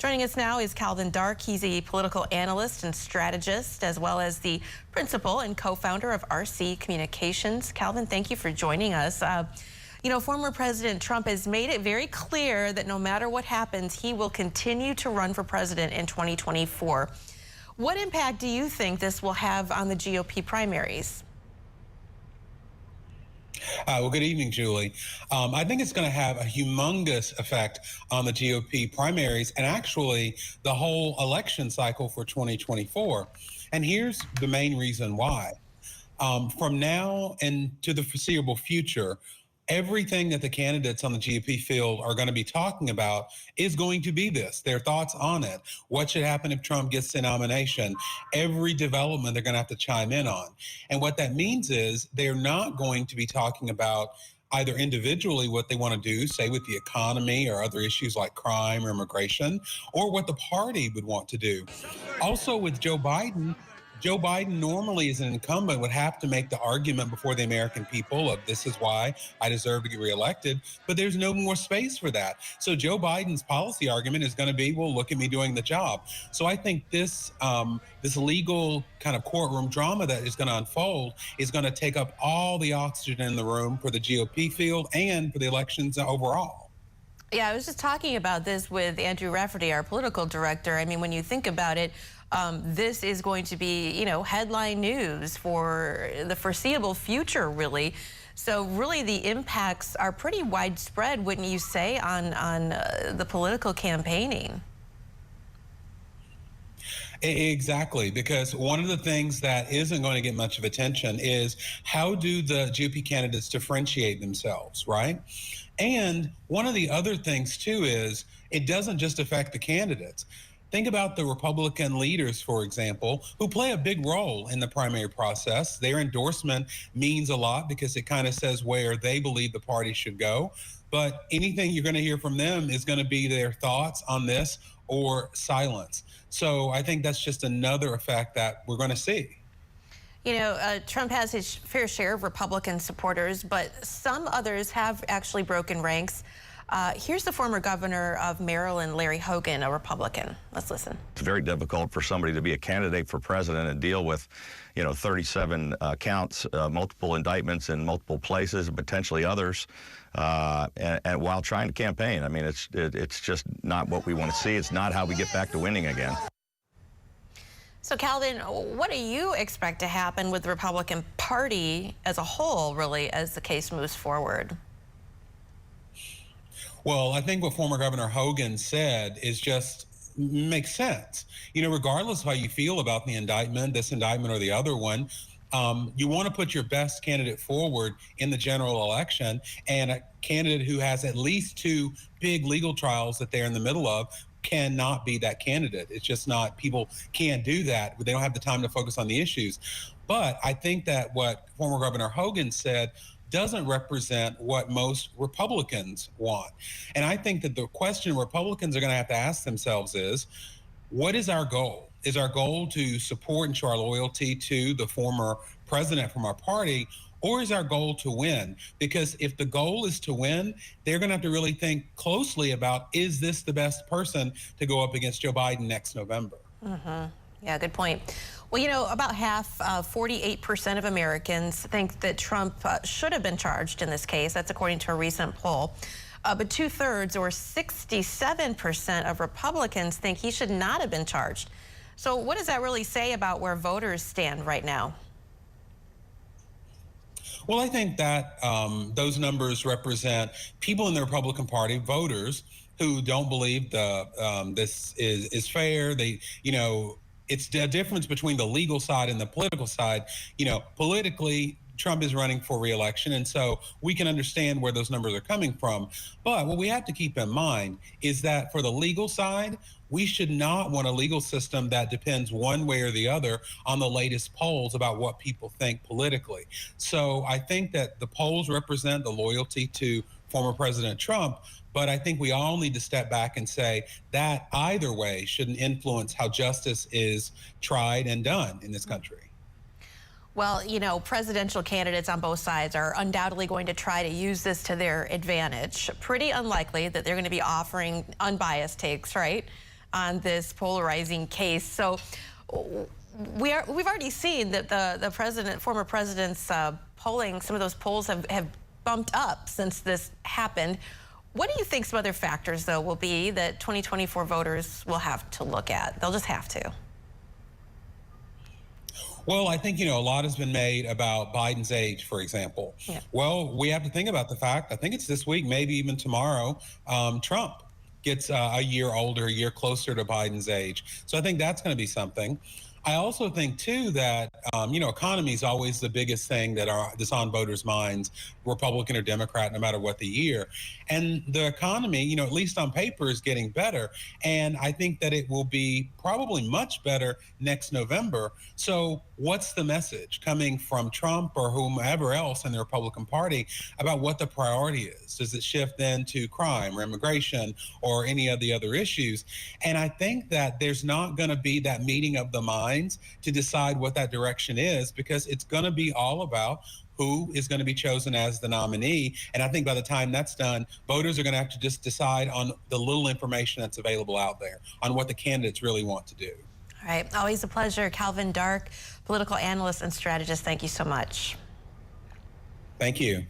Joining us now is Calvin Dark. He's a political analyst and strategist, as well as the principal and co-founder of RC Communications. Calvin, thank you for joining us. Former President Trump has made it very clear that no matter what happens, he will continue to run for president in 2024. What impact do you think this will have on the GOP primaries? Well, good evening, Julie. I think it's going to have a humongous effect on the GOP primaries and actually the whole election cycle for 2024. And here's the main reason why. From now and to the foreseeable future, everything that the candidates on the GOP field are going to be talking about is going to be this, their thoughts on it. What should happen if Trump gets the nomination? Every development they're going to have to chime in on. And what that means is they're not going to be talking about either individually what they want to do, say with the economy or other issues like crime or immigration, or what the party would want to do. Also with Joe Biden normally as an incumbent would have to make the argument before the American people of this is why I deserve to get reelected, but there's no more space for that. So Joe Biden's policy argument is going to be, well, look at me doing the job. So I think this legal kind of courtroom drama that is going to unfold is going to take up all the oxygen in the room for the GOP field and for the elections overall. Yeah, I was just talking about this with Andrew Rafferty, our political director. I mean, when you think about it, this is going to be, headline news for the foreseeable future, really. So really the impacts are pretty widespread, wouldn't you say, on the political campaigning? Exactly, because one of the things that isn't going to get much of attention is how do the GOP candidates differentiate themselves, right? And one of the other things, too, is it doesn't just affect the candidates. Think about the Republican leaders, for example, who play a big role in the primary process. Their endorsement means a lot because it kind of says where they believe the party should go. But anything you're going to hear from them is going to be their thoughts on this or silence. So I think that's just another effect that we're going to see. Trump has his fair share of Republican supporters, but some others have actually broken ranks. Here's the former governor of Maryland, Larry Hogan, a Republican. Let's listen. It's very difficult for somebody to be a candidate for president and deal with, 37 counts, multiple indictments in multiple places, and potentially others, and while trying to campaign. I mean, it's just not what we want to see. It's not how we get back to winning again. So, Calvin, what do you expect to happen with the Republican Party as a whole, really, as the case moves forward? Well, I think what former Governor Hogan said is just makes sense. Regardless of how you feel about the indictment, this indictment or the other one, you want to put your best candidate forward in the general election, and a candidate who has at least 2 big legal trials that they're in the middle of cannot be that candidate. It's just not, people can't do that. They don't have the time to focus on the issues. But I think that what former Governor Hogan said doesn't represent what most Republicans want. And I think that the question Republicans are going to have to ask themselves is, what is our goal? Is our goal to support and show our loyalty to the former president from our party, or is our goal to win? Because if the goal is to win, they're going to have to really think closely about, is this the best person to go up against Joe Biden next November? Mm-hmm. Yeah, good point. Well, about half, 48% of Americans think that Trump should have been charged in this case. That's according to a recent poll. But 2/3, or 67% of Republicans, think he should not have been charged. So what does that really say about where voters stand right now? Well, I think that those numbers represent people in the Republican Party, voters who don't believe this is fair. It's the difference between the legal side and the political side. Politically, Trump is running for re-election, and so we can understand where those numbers are coming from. But what we have to keep in mind is that for the legal side, we should not want a legal system that depends one way or the other on the latest polls about what people think politically. So I think that the polls represent the loyalty to former President Trump, but I think we all need to step back and say that either way shouldn't influence how justice is tried and done in this country. Well, presidential candidates on both sides are undoubtedly going to try to use this to their advantage. Pretty unlikely that they're going to be offering unbiased takes, right? on this polarizing case. So we've already seen that the former president's polling, some of those polls have bumped up since this happened. What do you think some other factors, though, will be that 2024 voters will have to look at? They'll just have to. Well, I think, a lot has been made about Biden's age, for example. Yeah. Well, we have to think about the fact, I think it's this week, maybe even tomorrow, Trump gets a year older, a year closer to Biden's age. So I think that's going to be something. I also think, too, that, economy is always the biggest thing that's on voters' minds, Republican or Democrat, no matter what the year. And the economy, at least on paper, is getting better. And I think that it will be probably much better next November. So what's the message coming from Trump or whomever else in the Republican Party about what the priority is? Does it shift then to crime or immigration or any of the other issues? And I think that there's not going to be that meeting of the minds to decide what that direction is, because it's going to be all about who is going to be chosen as the nominee. And I think by the time that's done, voters are going to have to just decide on the little information that's available out there on what the candidates really want to do. All right. Always a pleasure. Calvin Dark, political analyst and strategist. Thank you so much. Thank you.